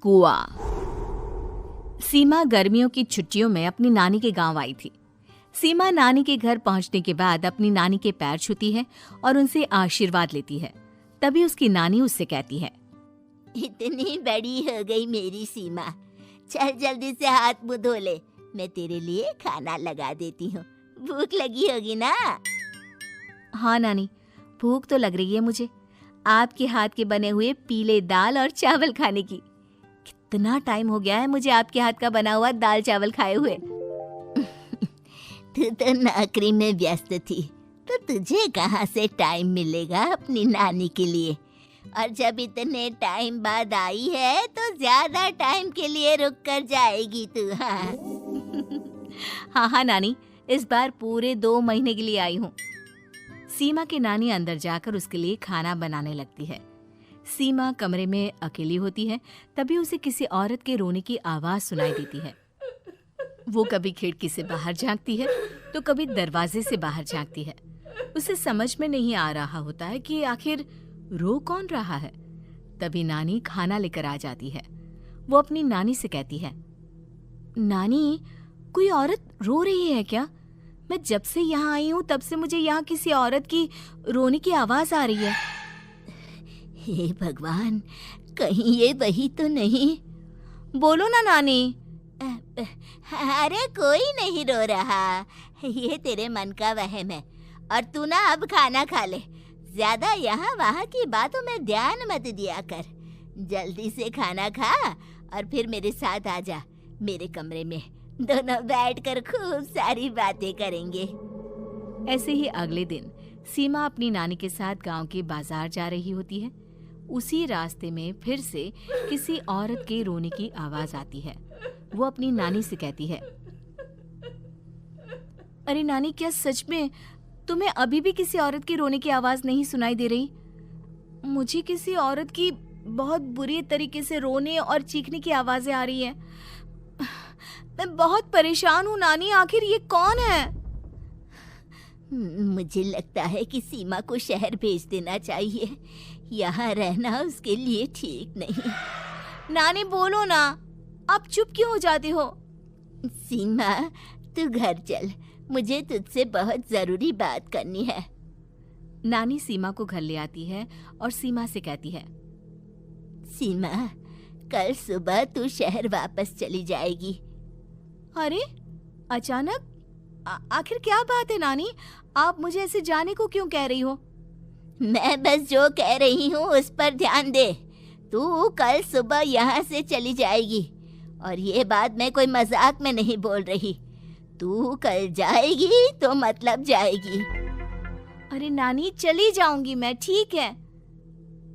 कुआं। सीमा गर्मियों की छुट्टियों में अपनी नानी के गांव आई थी। सीमा नानी के घर पहुंचने के बाद अपनी नानी के पैर छूती है और उनसे आशीर्वाद लेती है। तभी उसकी नानी उससे कहती है, इतनी बड़ी हो गई मेरी सीमा, चल जल्दी से हाथ मुंह धो ले, मैं तेरे लिए खाना लगा देती हूँ। भूख लगी होगी ना? हाँ नानी, भूख तो लग रही है मुझे, आपके हाथ के बने हुए पीले दाल और चावल खाने की। कितना टाइम हो गया है मुझे आपके हाथ का बना हुआ दाल चावल खाए हुए। तू तो नौकरी में व्यस्त थी, तो तुझे कहाँ से टाइम मिलेगा अपनी नानी के लिए? और जब इतने टाइम बाद आई है तो ज्यादा टाइम के लिए रुक कर जाएगी तू। हाँ नानी, इस बार पूरे 2 महीने के लिए आई हूँ। सीमा की नानी अंदर जाकर उसके लिए खाना बनाने लगती है। सीमा कमरे में अकेली होती है, तभी उसे किसी औरत के रोने की आवाज सुनाई देती है। वो कभी खिड़की से बाहर झांकती है तो कभी दरवाजे से बाहर झांकती है। उसे समझ में नहीं आ रहा होता है कि आखिर रो कौन रहा है। तभी नानी खाना लेकर आ जाती है। वो अपनी नानी से कहती है, नानी, कोई औरत रो रही है क्या? मैं जब से यहाँ आई हूँ तब से मुझे यहाँ किसी औरत की रोने की आवाज आ रही है। हे भगवान, कहीं ये वही तो नहीं? बोलो ना नानी। अरे कोई नहीं रो रहा, ये तेरे मन का वहम है। और तू ना अब खाना खा ले, ज्यादा यहाँ वहाँ की बातों में ध्यान मत दिया कर। जल्दी से खाना खा और फिर मेरे साथ आ जा मेरे कमरे में, दोनों बैठकर खूब सारी बातें करेंगे। ऐसे ही अगले दिन सीमा अपनी नानी के साथ गांव के बाजार जा रही होती है। उसी रास्ते में फिर से किसी औरत के रोने की आवाज आती है। वो अपनी नानी से कहती है, अरे नानी, क्या सच में तुम्हें अभी भी किसी औरत की रोने की आवाज नहीं सुनाई दे रही? मुझे किसी औरत की बहुत बुरी तरीके से रोने और चीखने की आवाजें आ रही हैं। मैं बहुत परेशान हूँ नानी, आखिर ये कौन है? मुझे लगता है कि सीमा को शहर भेज देना चाहिए, यहाँ रहना उसके लिए ठीक नहीं। नानी बोलो ना, आप चुप क्यों हो जाते हो? सीमा, तू घर चल, मुझे तुझसे बहुत जरूरी बात करनी है। नानी सीमा को घर ले आती है और सीमा से कहती है, सीमा, कल सुबह तू शहर वापस चली जाएगी। अरे अचानक? आखिर क्या बात है नानी, आप मुझे ऐसे जाने को क्यों कह रही हो? मैं बस जो कह रही हूँ उस पर ध्यान दे। तू कल सुबह यहाँ से चली जाएगी, और ये बात मैं कोई मजाक में नहीं बोल रही। तू कल जाएगी तो मतलब जाएगी। अरे नानी, चली जाऊंगी मैं, ठीक है,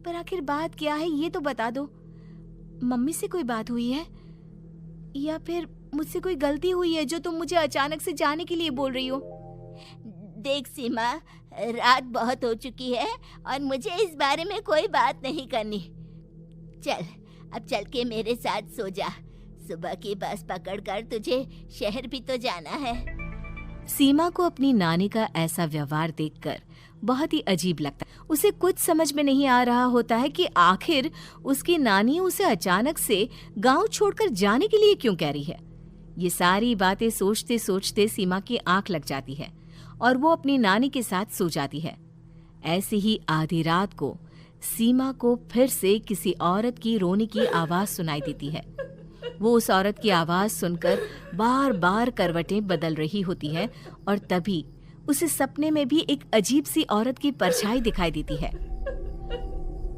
पर आखिर बात क्या है ये तो बता दो। मम्मी से कोई बात हुई है या फिर मुझसे कोई गलती हुई है जो तुम मुझे अचानक से जाने के लिए बोल रही हो? देख सीमा, रात बहुत हो चुकी है और मुझे इस बारे में कोई बात नहीं करनी। चल, अब चल के मेरे साथ सो जा। सुबह की बस पकड़कर तुझे शहर भी तो जाना है। सीमा को अपनी नानी का ऐसा व्यवहार देखकर बहुत ही अजीब लगता है। उसे कुछ समझ में नहीं आ रहा होता है कि आखिर उसकी नानी उसे अचानक से गांव छोड़कर जाने के लिए क्यों कह रही है। ये सारी बातें सोचते सोचते सीमा की आंख लग जाती है और वो अपनी नानी के साथ सो जाती है। ऐसे ही आधी रात को सीमा को फिर से किसी औरत की रोने की आवाज सुनाई देती है। वो उस औरत की आवाज सुनकर बार बार करवटें बदल रही होती है और तभी उसे सपने में भी एक अजीब सी औरत की परछाई दिखाई देती है,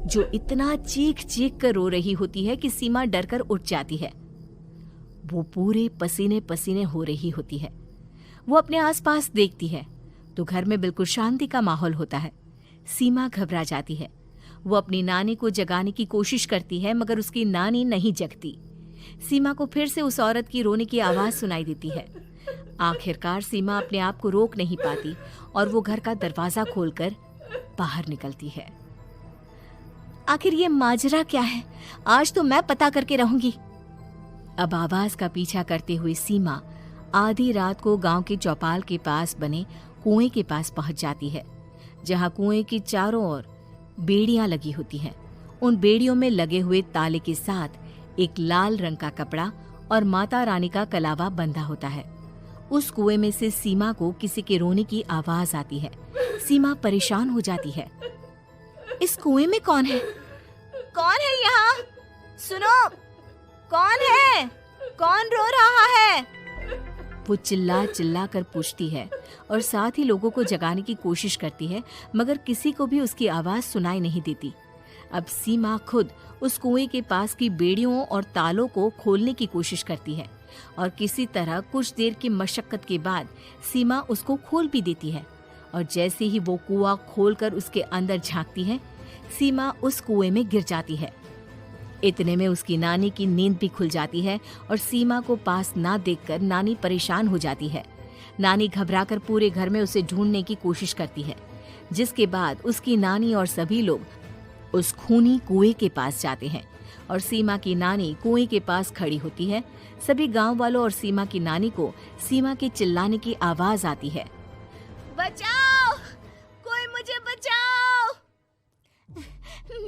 जो इतना चीख चीख कर रो रही होती है कि सीमा डरकर उठ जाती है। वो पूरे पसीने पसीने हो रही होती है। वो अपने आसपास देखती है तो घर में बिल्कुल शांति का माहौल होता है। सीमा घबरा जाती है। वो अपनी नानी को जगाने की कोशिश करती है मगर उसकी नानी नहीं जगती। सीमा को फिर से उस औरत की रोने की आवाज सुनाई देती है। आखिरकार सीमा अपने आप को रोक नहीं पाती और वो घर का दरवाजा खोलकर बाहर निकलती है। आखिर ये माजरा क्या है? आज तो मैं पता करके रहूंगी। अब आवाज का पीछा करते हुए सीमा आधी रात को गांव के चौपाल के पास बने कुएं के पास पहुंच जाती है, जहां कुएं की चारों ओर बेड़ियां लगी होती हैं। उन बेड़ियों में लगे हुए ताले के साथ एक लाल रंग का कपड़ा और माता रानी का कलावा बंधा होता है। उस कुएं में से सीमा को किसी के रोने की आवाज आती है। सीमा परेशान हो जाती है। इस कुएं में कौन है? कौन है यहाँ? सुनो, कौन है? कौन रो रहा है? वो चिल्ला चिल्ला कर पूछती है और साथ ही लोगों को जगाने की कोशिश करती है, मगर किसी को भी उसकी आवाज सुनाई नहीं देती। अब सीमा खुद उस कुएं के पास की बेड़ियों और तालों को खोलने की कोशिश करती है और किसी तरह कुछ देर की मशक्कत के बाद सीमा उसको खोल भी देती है। और जैसे ही वो कुआं खोलकर उसके अंदर झांकती है, सीमा उस कुएं में गिर जाती है। इतने में उसकी नानी की नींद भी खुल जाती है और सीमा को पास ना देखकर नानी परेशान हो जाती है। नानी घबराकर पूरे घर में उसे ढूंढने की कोशिश करती है, जिसके बाद उसकी नानी और सभी लोग उस खूनी कुएं के पास जाते हैं और सीमा की नानी कुएं के पास खड़ी होती है। सभी गांव वालों और सीमा की नानी को सीमा के चिल्लाने की आवाज आती है, बचाओ, कोई मुझे बचाओ।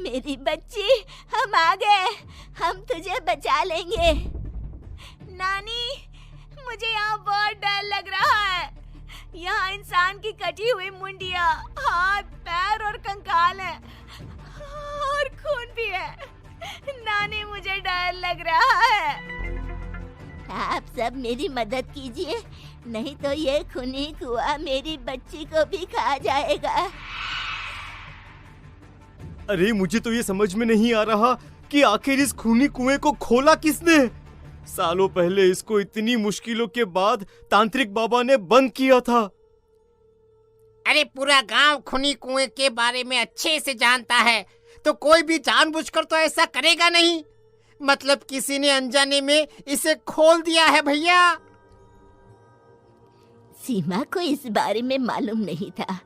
मेरी बच्ची, हम आ गए, हम तुझे बचा लेंगे। नानी, मुझे यहाँ बहुत डर लग रहा है। यहाँ इंसान की कटी हुई मुंडिया, हाथ, पैर और कंकाल है और खून भी है। नानी, मुझे डर लग रहा है। आप सब मेरी मदद कीजिए, नहीं तो ये खूनी कुआं मेरी बच्ची को भी खा जाएगा। अरे मुझे तो ये समझ में नहीं आ रहा कि आखिर इस खूनी कुएं को खोला किसने। सालों पहले इसको इतनी मुश्किलों के बाद तांत्रिक बाबा ने बंद किया था। अरे पूरा गांव खूनी कुएं के बारे में अच्छे से जानता है, तो कोई भी जानबूझकर तो ऐसा करेगा नहीं। मतलब किसी ने अनजाने में इसे खोल दिया है भैया। सीमा को इस बारे में मालूम नहीं था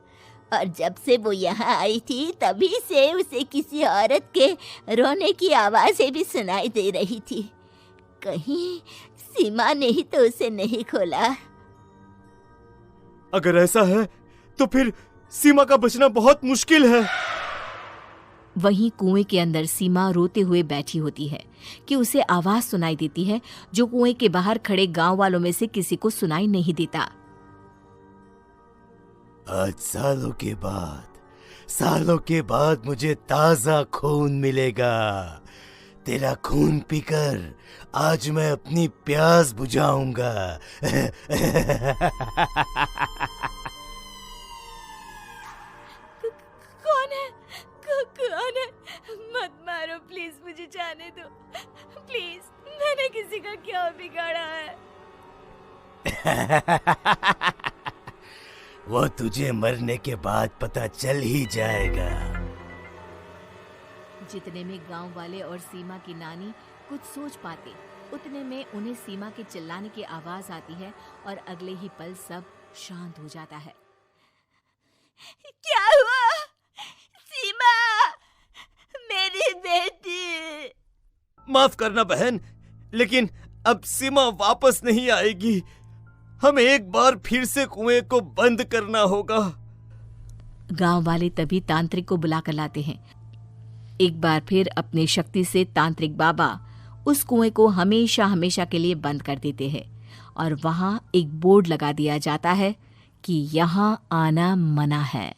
और जब से वो यहाँ आई थी तभी से उसे किसी औरत के रोने की आवाजें भी सुनाई दे रही थी। कहीं सीमा ने ही तो उसे नहीं खोला। अगर ऐसा है तो फिर सीमा का बचना बहुत मुश्किल है। वहीं कुएं के अंदर सीमा रोते हुए बैठी होती है कि उसे आवाज सुनाई देती है जो कुएं के बाहर खड़े गांव वालों में से किसी को सुनाई नहीं देता। आज सालों के बाद मुझे ताजा खून मिलेगा। तेरा खून पीकर आज मैं अपनी प्यास बुझाऊंगा। कौन है? मत मारो प्लीज, मुझे जाने दो प्लीज। मैंने किसी का क्या बिगाड़ा है? वो तुझे मरने के बाद पता चल ही जाएगा। जितने में गांव वाले और सीमा की नानी कुछ सोच पाते, उतने में उन्हें सीमा के चिल्लाने की आवाज आती है और अगले ही पल सब शांत हो जाता है। क्या हुआ? सीमा, मेरी बेटी। माफ करना बहन, लेकिन अब सीमा वापस नहीं आएगी। हमें एक बार फिर से कुएं को बंद करना होगा। गांव वाले तभी तांत्रिक को बुलाकर लाते हैं। एक बार फिर अपनी शक्ति से तांत्रिक बाबा उस कुएं को हमेशा हमेशा के लिए बंद कर देते हैं और वहां एक बोर्ड लगा दिया जाता है कि यहाँ आना मना है।